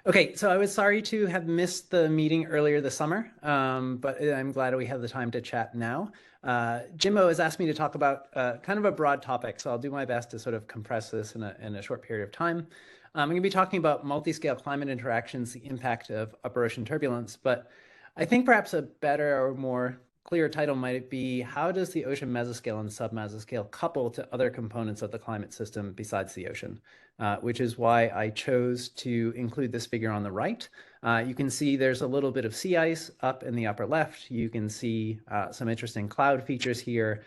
Okay, so I was sorry to have missed the meeting earlier this summer, but I'm glad we have the time to chat now. Jimbo has asked me to talk about kind of a broad topic, so I'll do my best to sort of compress this in a short period of time. I'm going to be talking about multi-scale climate interactions, the impact of upper ocean turbulence, but I think perhaps a better or more clear title might be, how does the ocean mesoscale and submesoscale couple to other components of the climate system besides the ocean? Which is why I chose to include this figure on the right. You can see there's a little bit of sea ice up in the upper left. You can see some interesting cloud features here,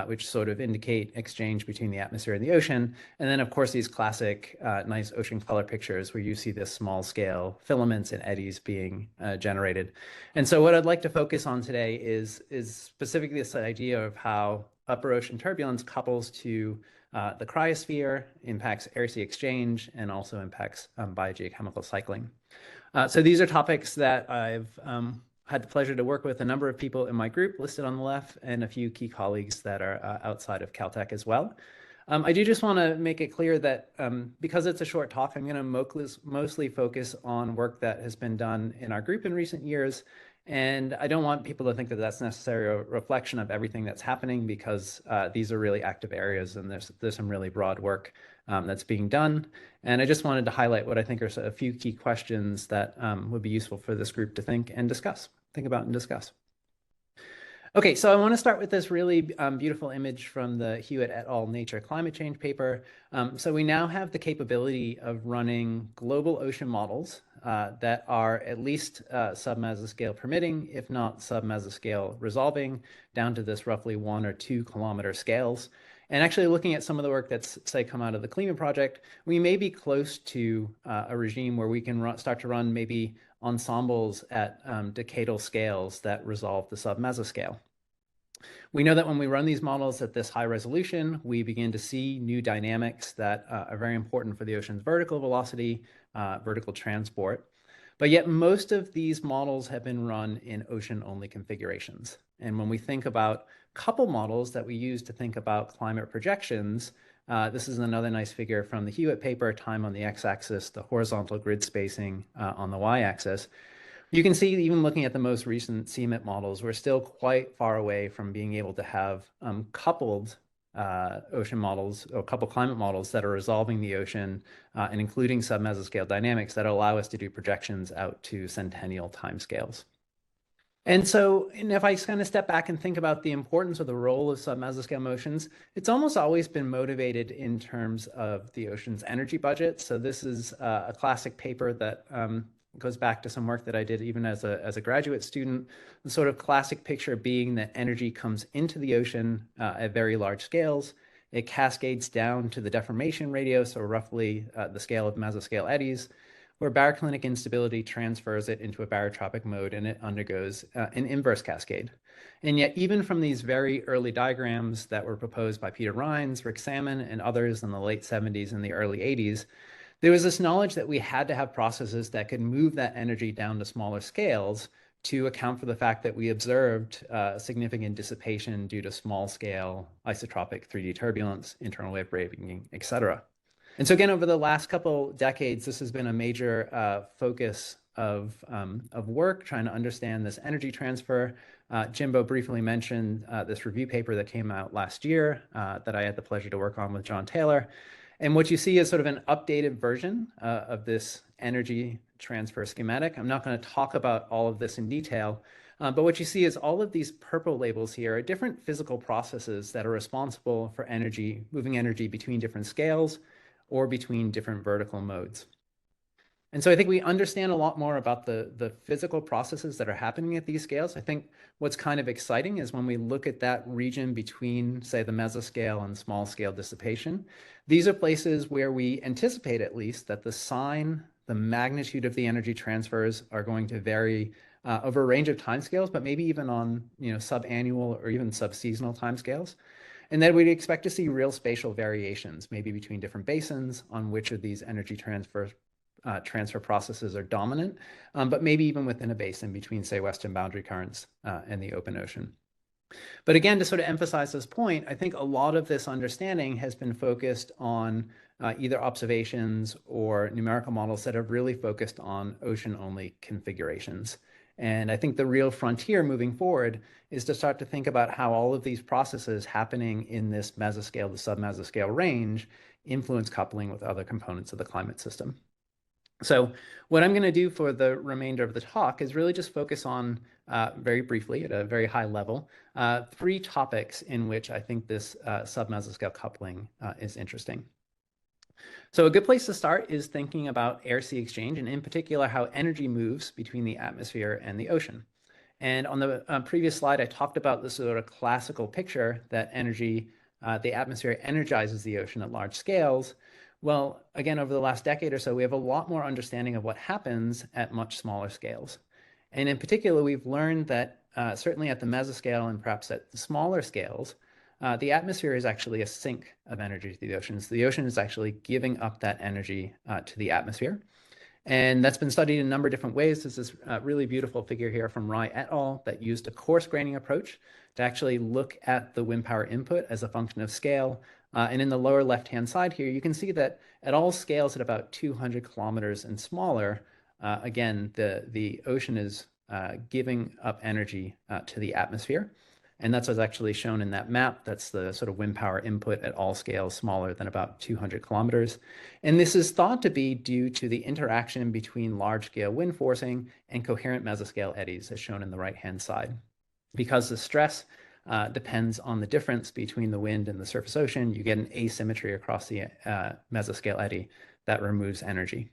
which sort of indicate exchange between the atmosphere and the ocean. And then, of course, these classic nice ocean color pictures where you see this small scale filaments and eddies being generated. And so what I'd like to focus on today is specifically this idea of how upper ocean turbulence couples to the cryosphere, impacts air-sea exchange, and also impacts biogeochemical cycling. So these are topics that I've had the pleasure to work with a number of people in my group listed on the left and a few key colleagues that are outside of CalTech as well. I do just want to make it clear that because it's a short talk, I'm going to mostly focus on work that has been done in our group in recent years. And I don't want people to think that that's necessarily a reflection of everything that's happening, because these are really active areas and there's some really broad work that's being done. And I just wanted to highlight what I think are a few key questions that would be useful for this group to think about and discuss. Okay, so I want to start with this really beautiful image from the Hewitt et al. Nature Climate Change paper. So we now have the capability of running global ocean models that are at least submesoscale permitting, if not submesoscale resolving, down to this roughly 1 or 2 kilometer scales. And actually looking at some of the work that's, say, come out of the Klima project, we may be close to a regime where we can start to run maybe ensembles at decadal scales that resolve the submesoscale. We know that when we run these models at this high resolution, we begin to see new dynamics that are very important for the ocean's vertical velocity, vertical transport. But yet most of these models have been run in ocean-only configurations. And when we think about couple models that we use to think about climate projections, this is another nice figure from the Hewitt paper, time on the x-axis, the horizontal grid spacing on the y-axis. You can see, even looking at the most recent CMIT models, we're still quite far away from being able to have coupled ocean models or coupled climate models that are resolving the ocean and including submesoscale dynamics that allow us to do projections out to centennial timescales. And so, if I kind of step back and think about the importance of the role of submesoscale motions, it's almost always been motivated in terms of the ocean's energy budget. So this is a classic paper that goes back to some work that I did even as a graduate student. The sort of classic picture being that energy comes into the ocean at very large scales. It cascades down to the deformation radius, or roughly the scale of mesoscale eddies, where baroclinic instability transfers it into a barotropic mode, and it undergoes an inverse cascade. And yet, even from these very early diagrams that were proposed by Peter Rines, Rick Salmon, and others in the late 70s and the early 80s, there was this knowledge that we had to have processes that could move that energy down to smaller scales to account for the fact that we observed significant dissipation due to small-scale isotropic 3D turbulence, internal wave breaking, et cetera. And so again, over the last couple decades, this has been a major focus of work, trying to understand this energy transfer. Jimbo briefly mentioned this review paper that came out last year that I had the pleasure to work on with John Taylor. And what you see is sort of an updated version of this energy transfer schematic. I'm not going to talk about all of this in detail, but what you see is all of these purple labels here are different physical processes that are responsible for energy, moving energy between different scales or between different vertical modes. And so I think we understand a lot more about the physical processes that are happening at these scales. I think what's kind of exciting is when we look at that region between, say, the mesoscale and small scale dissipation, these are places where we anticipate, at least, that the magnitude of the energy transfers are going to vary over a range of timescales, but maybe even on sub-annual or even sub-seasonal timescales. And then we'd expect to see real spatial variations, maybe between different basins on which of these energy transfer processes are dominant, but maybe even within a basin between, say, western boundary currents and the open ocean. But again, to sort of emphasize this point, I think a lot of this understanding has been focused on either observations or numerical models that have really focused on ocean-only configurations. And I think the real frontier moving forward is to start to think about how all of these processes happening in this mesoscale to submesoscale range influence coupling with other components of the climate system. So what I'm going to do for the remainder of the talk is really just focus on, very briefly at a very high level, three topics in which I think this submesoscale coupling is interesting. So a good place to start is thinking about air-sea exchange, and in particular, how energy moves between the atmosphere and the ocean. And on the previous slide, I talked about this sort of classical picture that energy, the atmosphere energizes the ocean at large scales. Well, again, over the last decade or so, we have a lot more understanding of what happens at much smaller scales. And in particular, we've learned that certainly at the mesoscale and perhaps at the smaller scales, the atmosphere is actually a sink of energy to the oceans. The ocean is actually giving up that energy to the atmosphere. And that's been studied in a number of different ways. There's this really beautiful figure here from Rai et al. That used a coarse graining approach to actually look at the wind power input as a function of scale. And in the lower left-hand side here, you can see that at all scales at about 200 kilometers and smaller, again, the ocean is giving up energy to the atmosphere. And that's what's actually shown in that map. That's the sort of wind power input at all scales smaller than about 200 kilometers. And this is thought to be due to the interaction between large-scale wind forcing and coherent mesoscale eddies, as shown in the right-hand side. Because the stress depends on the difference between the wind and the surface ocean, you get an asymmetry across the mesoscale eddy that removes energy.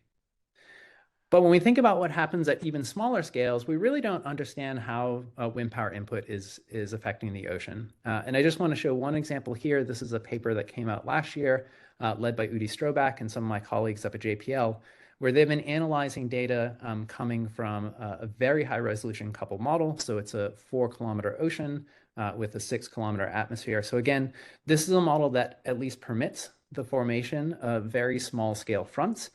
But when we think about what happens at even smaller scales, we really don't understand how wind power input is affecting the ocean. And I just want to show one example here. This is a paper that came out last year, led by Udi Strobach and some of my colleagues up at JPL, where they've been analyzing data coming from a very high resolution coupled model. So it's a 4-kilometer ocean with a 6-kilometer atmosphere. So again, this is a model that at least permits the formation of very small scale fronts.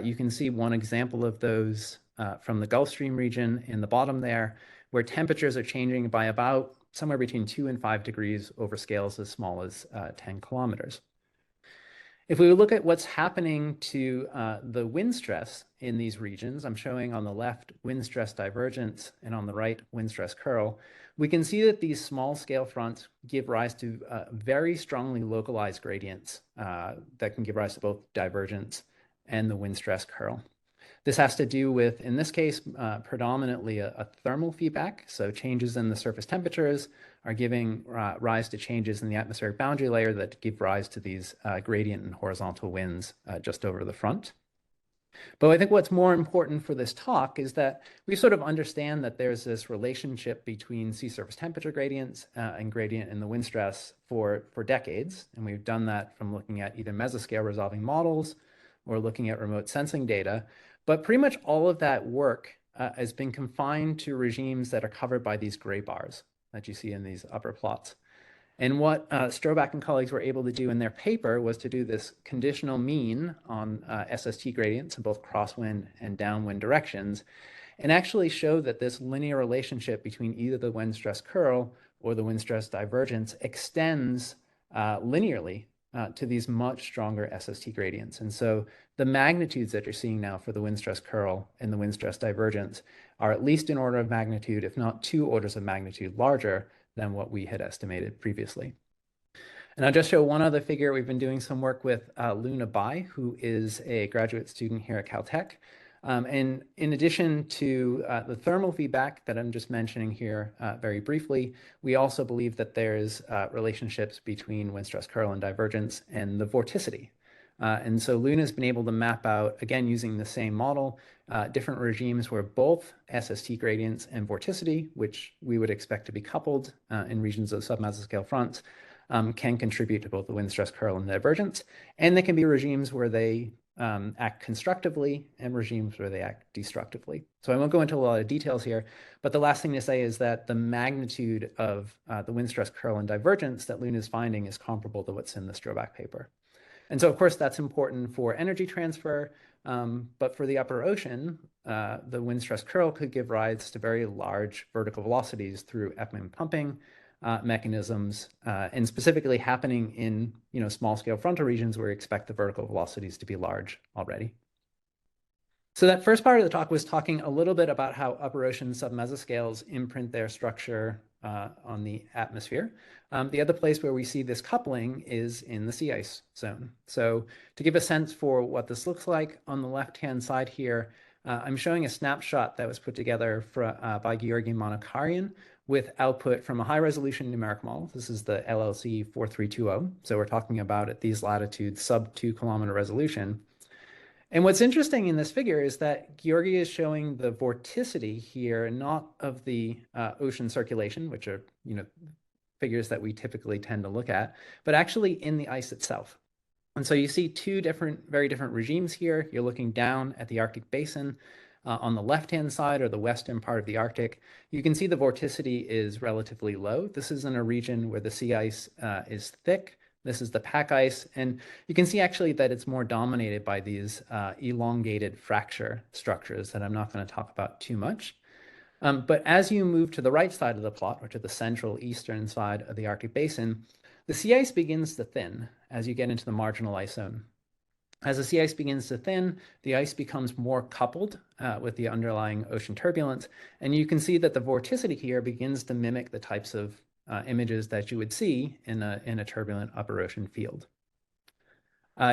You can see one example of those from the Gulf Stream region in the bottom there, where temperatures are changing by about somewhere between 2 and 5 degrees over scales as small as 10 kilometers. If we look at what's happening to the wind stress in these regions, I'm showing on the left wind stress divergence and on the right wind stress curl, we can see that these small scale fronts give rise to very strongly localized gradients that can give rise to both divergence and the wind stress curl. This has to do with, in this case, predominantly a thermal feedback. So changes in the surface temperatures are giving rise to changes in the atmospheric boundary layer that give rise to these gradient and horizontal winds just over the front. But I think what's more important for this talk is that we sort of understand that there's this relationship between sea surface temperature gradients and gradient in the wind stress for decades. And we've done that from looking at either mesoscale resolving models or looking at remote sensing data. But pretty much all of that work has been confined to regimes that are covered by these gray bars that you see in these upper plots. And what Strobach and colleagues were able to do in their paper was to do this conditional mean on SST gradients in both crosswind and downwind directions, and actually show that this linear relationship between either the wind stress curl or the wind stress divergence extends linearly to these much stronger SST gradients. And so the magnitudes that you're seeing now for the wind stress curl and the wind stress divergence are at least an order of magnitude, if not 2 orders of magnitude larger than what we had estimated previously. And I'll just show one other figure. We've been doing some work with Luna Bai, who is a graduate student here at CalTech. And in addition to the thermal feedback that I'm just mentioning here very briefly, we also believe that there's relationships between wind stress curl and divergence and the vorticity. And so Luna's been able to map out, again, using the same model, different regimes where both SST gradients and vorticity, which we would expect to be coupled in regions of submesoscale fronts, can contribute to both the wind stress curl and divergence. And there can be regimes where they act constructively and regimes where they act destructively. So I won't go into a lot of details here, but the last thing to say is that the magnitude of the wind stress curl and divergence that Luna's finding is comparable to what's in the Strobach paper. And so, of course, that's important for energy transfer, but for the upper ocean, the wind stress curl could give rise to very large vertical velocities through effluent pumping, mechanisms, and specifically happening in small scale frontal regions where we expect the vertical velocities to be large already. So that first part of the talk was talking a little bit about how upper ocean submesoscales imprint their structure on the atmosphere. The other place where we see this coupling is in the sea ice zone. So to give a sense for what this looks like, on the left-hand side here, I'm showing a snapshot that was put together by Georgi Monakarian with output from a high-resolution numeric model. This is the LLC 4320. So we're talking about at these latitudes sub 2-kilometer resolution. And what's interesting in this figure is that Georgi is showing the vorticity here, not of the ocean circulation, which are figures that we typically tend to look at, but actually in the ice itself. And so you see two very different regimes here. You're looking down at the Arctic basin. On the left-hand side, or the western part of the Arctic, you can see the vorticity is relatively low. This is in a region where the sea ice is thick. This is the pack ice, and you can see actually that it's more dominated by these elongated fracture structures that I'm not going to talk about too much. But as you move to the right side of the plot, or to the central eastern side of the Arctic basin, the sea ice begins to thin as you get into the marginal ice zone. As the sea ice begins to thin, the ice becomes more coupled with the underlying ocean turbulence, and you can see that the vorticity here begins to mimic the types of images that you would see in a turbulent upper ocean field.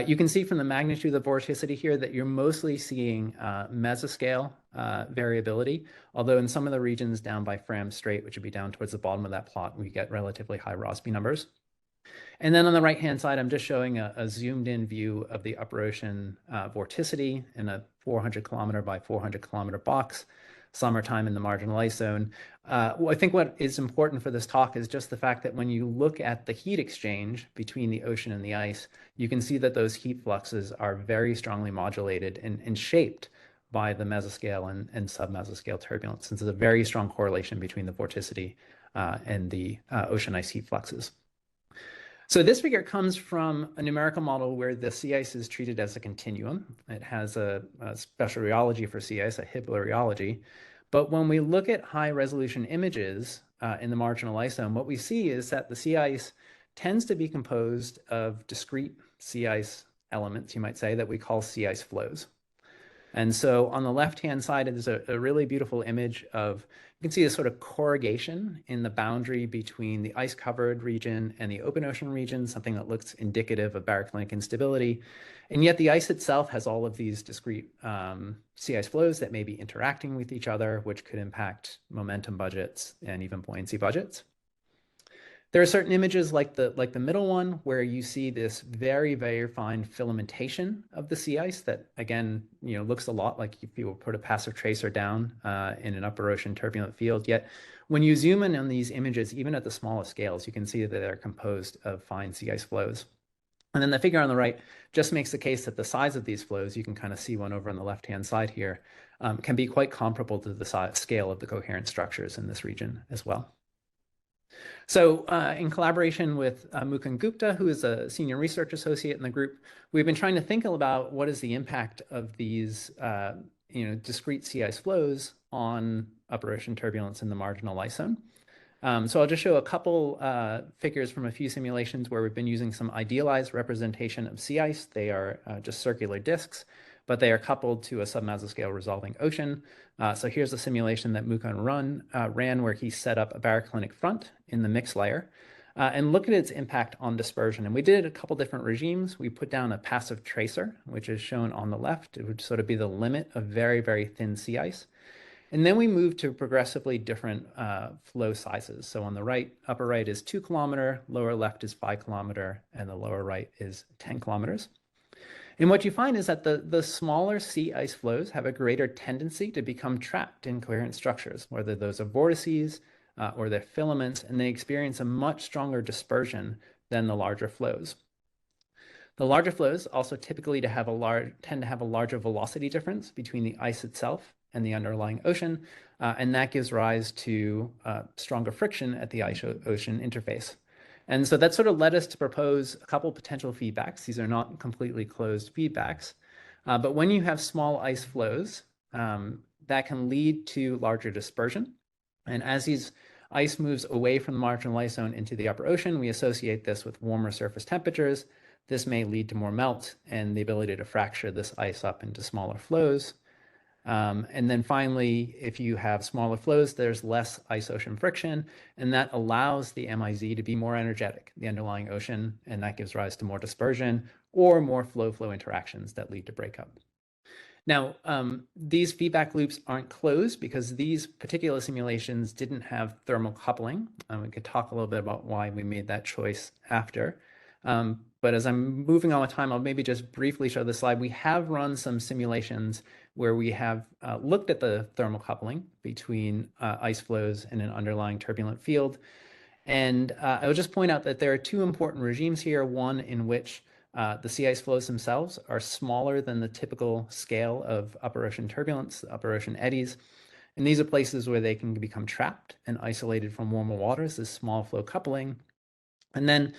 You can see from the magnitude of the vorticity here that you're mostly seeing mesoscale variability, although in some of the regions down by Fram Strait, which would be down towards the bottom of that plot, we get relatively high Rossby numbers. And then on the right-hand side, I'm just showing a zoomed-in view of the upper ocean vorticity in a 400-kilometer by 400-kilometer box, summertime in the marginal ice zone. Well, I think what is important for this talk is just the fact that when you look at the heat exchange between the ocean and the ice, you can see that those heat fluxes are very strongly modulated and shaped by the mesoscale and submesoscale turbulence. And so there's a very strong correlation between the vorticity and the ocean ice heat fluxes. So this figure comes from a numerical model where the sea ice is treated as a continuum. It has a special rheology for sea ice, a hyblorheology. But when we look at high resolution images in the marginal ice zone, what we see is that the sea ice tends to be composed of discrete sea ice elements, you might say, that we call sea ice flows. And so on the left-hand side, there's a really beautiful image of, you can see a sort of corrugation in the boundary between the ice-covered region and the open ocean region, something that looks indicative of baroclinic instability. And yet the ice itself has all of these discrete sea ice flows that may be interacting with each other, which could impact momentum budgets and even buoyancy budgets. There are certain images like the middle one where you see this very, very fine filamentation of the sea ice that, again, looks a lot like if you put a passive tracer down in an upper ocean turbulent field. Yet when you zoom in on these images, even at the smallest scales, you can see that they're composed of fine sea ice flows. And then the figure on the right just makes the case that the size of these flows, you can kind of see one over on the left-hand side here, can be quite comparable to the scale of the coherent structures in this region as well. So in collaboration with Mukund Gupta, who is a senior research associate in the group, we've been trying to think about what is the impact of these discrete sea ice flows on upper ocean turbulence in the marginal ice zone. So I'll just show a couple figures from a few simulations where we've been using some idealized representation of sea ice. They are just circular disks, but they are coupled to a submesoscale resolving ocean. So here's a simulation that Mukund ran where he set up a baroclinic front in the mix layer and look at its impact on dispersion. And we did a couple different regimes. We put down a passive tracer, which is shown on the left. It would sort of be the limit of very, very thin sea ice. And then we moved to progressively different flow sizes. So on the right, upper right is 2 kilometer, lower left is 5 kilometer, and the lower right is 10 kilometers. And what you find is that the smaller sea ice flows have a greater tendency to become trapped in coherent structures, whether those are vortices or they're filaments, and they experience a much stronger dispersion than the larger flows. The larger flows also typically tend to have a larger velocity difference between the ice itself and the underlying ocean, and that gives rise to stronger friction at the ice-ocean interface. And so that sort of led us to propose a couple potential feedbacks. These are not completely closed feedbacks, but when you have small ice flows, that can lead to larger dispersion. And as these ice moves away from the marginal ice zone into the upper ocean. We associate this with warmer surface temperatures. This may lead to more melt and the ability to fracture this ice up into smaller flows. And then finally, if you have smaller flows, there's less ice-ocean friction, and that allows the MIZ to be more energetic, the underlying ocean, and that gives rise to more dispersion or more flow-flow interactions that lead to breakup. Now, these feedback loops aren't closed because these particular simulations didn't have thermal coupling. We could talk a little bit about why we made that choice after. But as I'm moving on with time, I'll maybe just briefly show this slide. We have run some simulations where we have looked at the thermal coupling between ice flows and an underlying turbulent field. And I will just point out that there are two important regimes here, one in which the sea ice flows themselves are smaller than the typical scale of upper ocean turbulence, upper ocean eddies. And these are places where they can become trapped and isolated from warmer waters, this small flow coupling. And then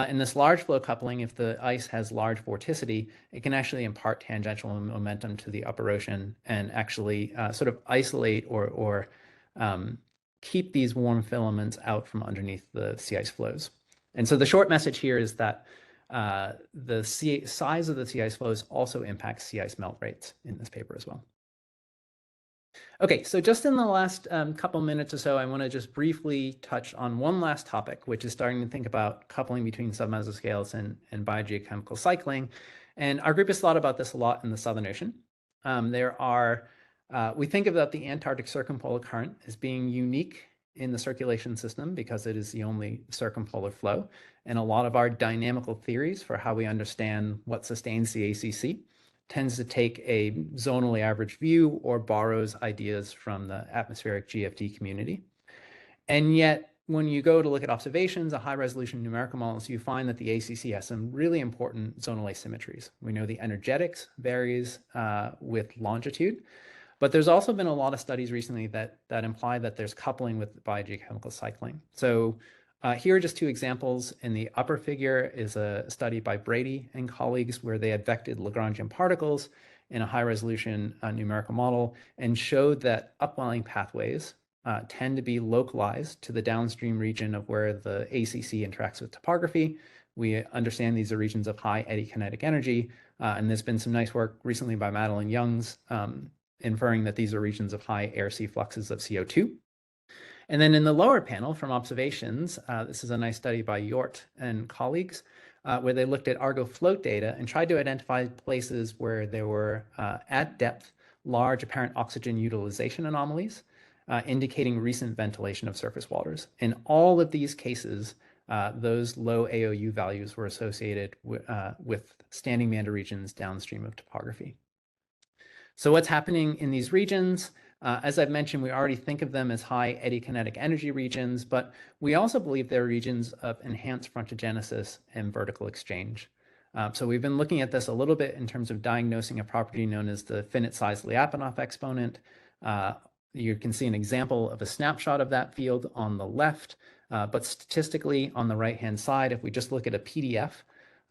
in this large flow coupling, if the ice has large vorticity, it can actually impart tangential momentum to the upper ocean and actually sort of isolate or keep these warm filaments out from underneath the sea ice flows. And so the short message here is that the size of the sea ice flows also impacts sea ice melt rates in this paper as well. Okay, so just in the last couple minutes or so, I want to just briefly touch on one last topic, which is starting to think about coupling between submesoscales and biogeochemical cycling. And our group has thought about this a lot in the Southern Ocean. We think about the Antarctic circumpolar current as being unique in the circulation system because it is the only circumpolar flow. And a lot of our dynamical theories for how we understand what sustains the ACC tends to take a zonally average view or borrows ideas from the atmospheric GFD community. And yet, when you go to look at observations, high resolution numerical models, you find that the ACC has some really important zonal asymmetries. We know the energetics varies with longitude, but there's also been a lot of studies recently that imply that there's coupling with biogeochemical cycling. So here are just two examples. In the upper figure is a study by Brady and colleagues where they had vected Lagrangian particles in a high resolution numerical model and showed that upwelling pathways tend to be localized to the downstream region of where the ACC interacts with topography. We understand these are regions of high eddy kinetic energy, and there's been some nice work recently by Madeline Youngs inferring that these are regions of high air-sea fluxes of CO2. And then in the lower panel from observations, this is a nice study by Yort and colleagues, where they looked at Argo float data and tried to identify places where there were, at depth, large apparent oxygen utilization anomalies, indicating recent ventilation of surface waters. In all of these cases, those low AOU values were associated with standing meander regions downstream of topography. So what's happening in these regions? As I've mentioned, we already think of them as high eddy kinetic energy regions, but we also believe they're regions of enhanced frontogenesis and vertical exchange. So we've been looking at this a little bit in terms of diagnosing a property known as the finite size Lyapunov exponent. You can see an example of a snapshot of that field on the left, but statistically on the right-hand side, if we just look at a PDF,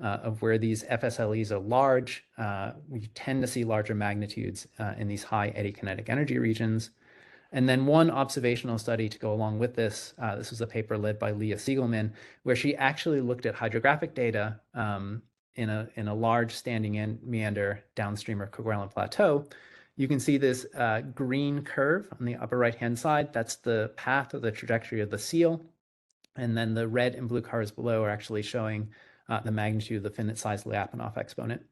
of where these FSLEs are large, we tend to see larger magnitudes in these high eddy kinetic energy regions. And then one observational study to go along with this, this was a paper led by Leah Siegelman, where she actually looked at hydrographic data in a large standing meander downstream of Kerguelen Plateau. You can see this green curve on the upper right-hand side. That's the path or the trajectory of the seal. And then the red and blue curves below are actually showing the magnitude of the finite size Lyapunov exponent.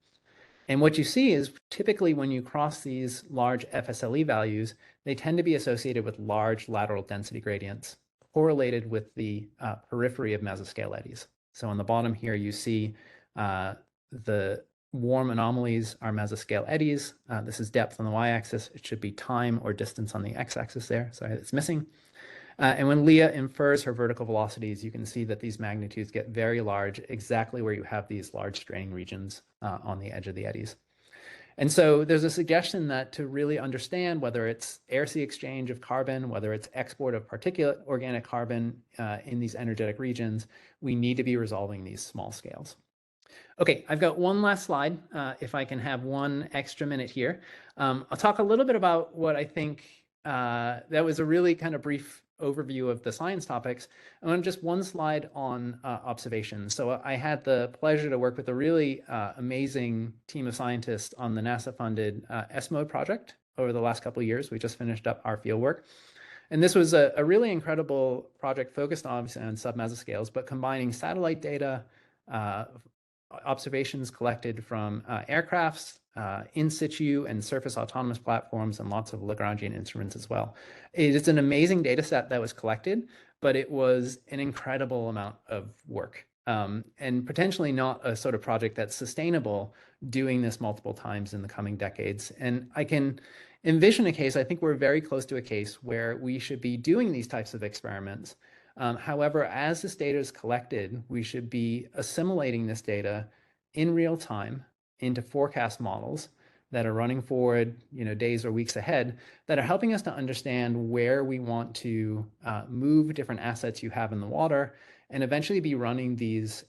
And what you see is typically when you cross these large FSLE values, they tend to be associated with large lateral density gradients correlated with the periphery of mesoscale eddies. So on the bottom here, you see the warm anomalies are mesoscale eddies. This is depth on the y-axis. It should be time or distance on the x-axis there. Sorry, it's missing. And when Leah infers her vertical velocities, you can see that these magnitudes get very large, exactly where you have these large straining regions on the edge of the eddies. And so there's a suggestion that to really understand whether it's air-sea exchange of carbon, whether it's export of particulate organic carbon in these energetic regions, we need to be resolving these small scales. Okay, I've got one last slide, if I can have one extra minute here. I'll talk a little bit about what I think, that was a really kind of brief overview of the science topics, and on just one slide on observations. So I had the pleasure to work with a really amazing team of scientists on the NASA-funded S-MODE project over the last couple of years. We just finished up our fieldwork. And this was a really incredible project focused obviously on sub-mesoscales, but combining satellite data, observations collected from aircrafts, in situ and surface autonomous platforms, and lots of Lagrangian instruments as well. It is an amazing data set that was collected, but it was an incredible amount of work, and potentially not a sort of project that's sustainable doing this multiple times in the coming decades. And I can envision a case, I think we're very close to a case where we should be doing these types of experiments. However, as this data is collected, we should be assimilating this data in real time into forecast models that are running forward, days or weeks ahead, that are helping us to understand where we want to move different assets you have in the water, and eventually be running these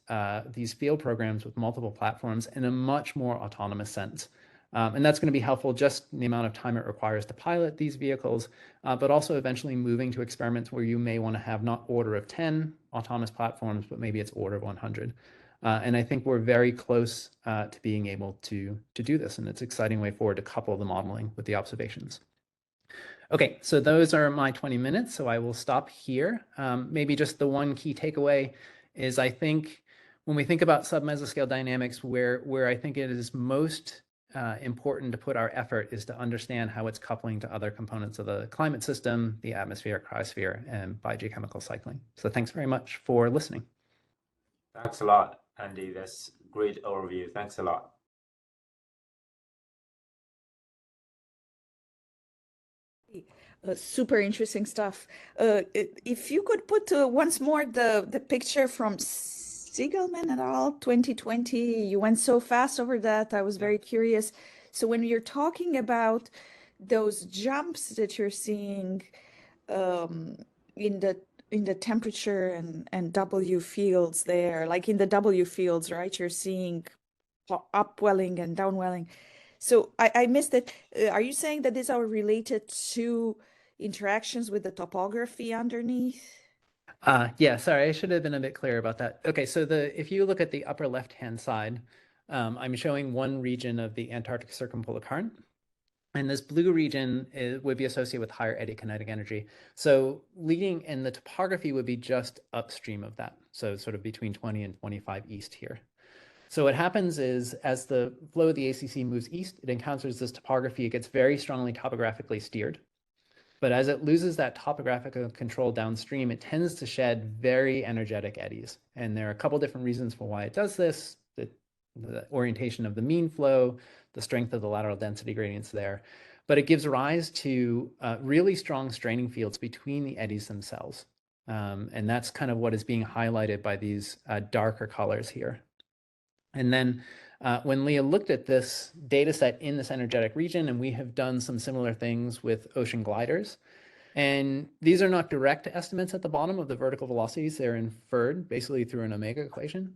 field programs with multiple platforms in a much more autonomous sense. And that's going to be helpful just in the amount of time it requires to pilot these vehicles, but also eventually moving to experiments where you may want to have not order of 10 autonomous platforms, but maybe it's order of 100. And I think we're very close to being able to do this. And it's an exciting way forward to couple the modeling with the observations. Okay, so those are my 20 minutes. So I will stop here. Maybe just the one key takeaway is I think when we think about sub-mesoscale dynamics, where I think it is most important to put our effort is to understand how it's coupling to other components of the climate system, the atmosphere, cryosphere, and biogeochemical cycling. So thanks very much for listening. Thanks a lot, Andy. That's a great overview. Thanks a lot. Super interesting stuff. If you could put once more the picture from Siegelman et al. 2020, you went so fast over that. I was very curious. So when you're talking about those jumps that you're seeing in the temperature and W fields there, like in the W fields, right? You're seeing upwelling and downwelling. So I missed it. Are you saying that these are related to interactions with the topography underneath? Yeah, sorry, I should have been a bit clearer about that. Okay, so if you look at the upper left-hand side, I'm showing one region of the Antarctic circumpolar current. And this blue region would be associated with higher eddy kinetic energy. So leading in the topography would be just upstream of that. So sort of between 20 and 25 east here. So what happens is as the flow of the ACC moves east, it encounters this topography. It gets very strongly topographically steered. But as it loses that topographical control downstream, it tends to shed very energetic eddies. And there are a couple different reasons for why it does this. The orientation of the mean flow, the strength of the lateral density gradients there. But it gives rise to really strong straining fields between the eddies themselves. And that's kind of what is being highlighted by these darker colors here. And then when Leah looked at this data set in this energetic region, and we have done some similar things with ocean gliders, and these are not direct estimates at the bottom of the vertical velocities. They're inferred basically through an omega equation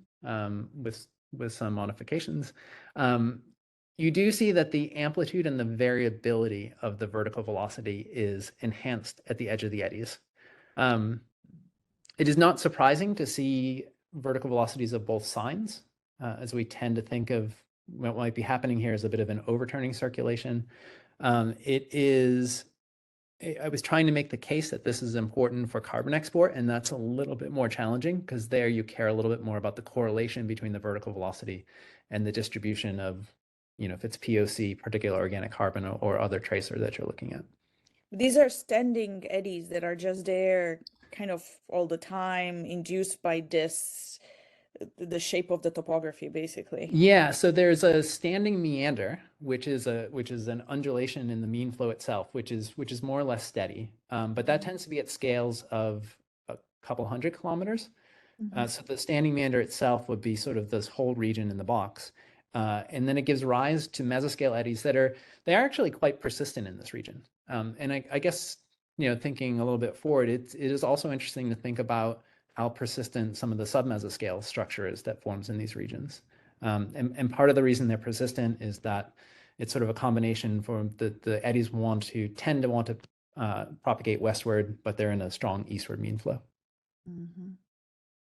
with some modifications. You do see that the amplitude and the variability of the vertical velocity is enhanced at the edge of the eddies. It is not surprising to see vertical velocities of both signs, as we tend to think of what might be happening here as a bit of an overturning circulation. I was trying to make the case that this is important for carbon export, and that's a little bit more challenging because there you care a little bit more about the correlation between the vertical velocity and the distribution of, if it's POC, particular organic carbon, or other tracer that you're looking at. These are standing eddies that are just there kind of all the time, induced by the shape of the topography, basically. Yeah, so there's a standing meander, which is an undulation in the mean flow itself, which is more or less steady, but that tends to be at scales of a couple hundred kilometers. So the standing meander itself would be sort of this whole region in the box, and then it gives rise to mesoscale eddies they are actually quite persistent in this region. And I guess thinking a little bit forward, it is also interesting to think about how persistent some of the submesoscale structure is that forms in these regions. And part of the reason they're persistent is that it's sort of a combination for the eddies tend to want to propagate westward, but they're in a strong eastward mean flow.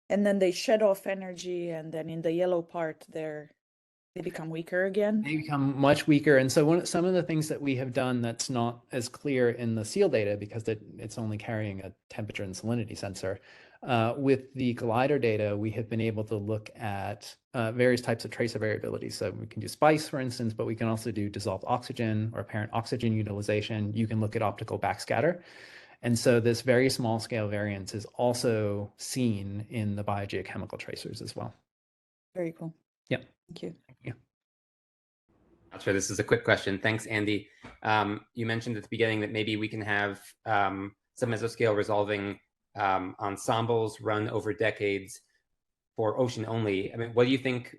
And then they shed off energy, and then in the yellow part, they become weaker again. They become much weaker. And so some of the things that we have done that's not as clear in the SEAL data, because it's only carrying a temperature and salinity sensor, with the glider data, we have been able to look at various types of tracer variability. So we can do SPICE, for instance, but we can also do dissolved oxygen or apparent oxygen utilization. You can look at optical backscatter. And so this very small scale variance is also seen in the biogeochemical tracers as well. Very cool. Yeah. Thank you. Yeah. Not sure this is a quick question. Thanks, Andy. You mentioned at the beginning that maybe we can have some mesoscale resolving ensembles run over decades for ocean only. I mean, what do you think,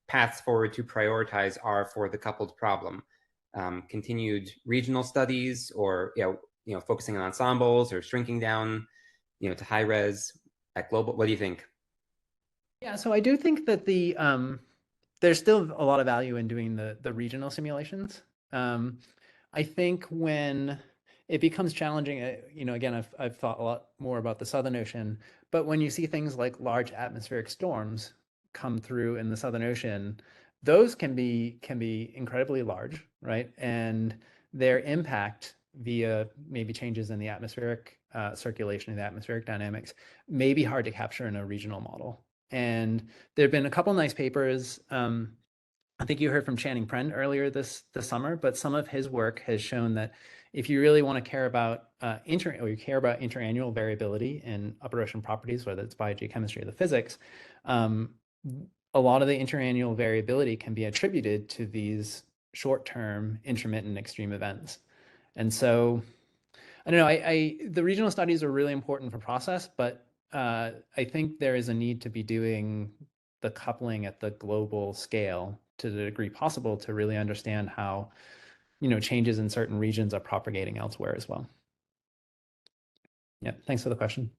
paths forward to prioritize are for the coupled problem? Continued regional studies, or focusing on ensembles, or shrinking down, to high res at global? What do you think? Yeah, so I do think that there's still a lot of value in doing the regional simulations. I think when it becomes challenging, again, I've thought a lot more about the Southern Ocean, but when you see things like large atmospheric storms come through in the Southern Ocean, those can be incredibly large, right? And their impact via maybe changes in the atmospheric circulation and the atmospheric dynamics may be hard to capture in a regional model. And there have been a couple nice papers. I think you heard from Channing Prend earlier this summer, but some of his work has shown that if you really want to care about interannual variability in upper ocean properties, whether it's biogeochemistry or the physics, a lot of the interannual variability can be attributed to these short-term intermittent extreme events. And so, I don't know, the regional studies are really important for process, but I think there is a need to be doing the coupling at the global scale to the degree possible to really understand how, changes in certain regions are propagating elsewhere as well. Yeah, thanks for the question.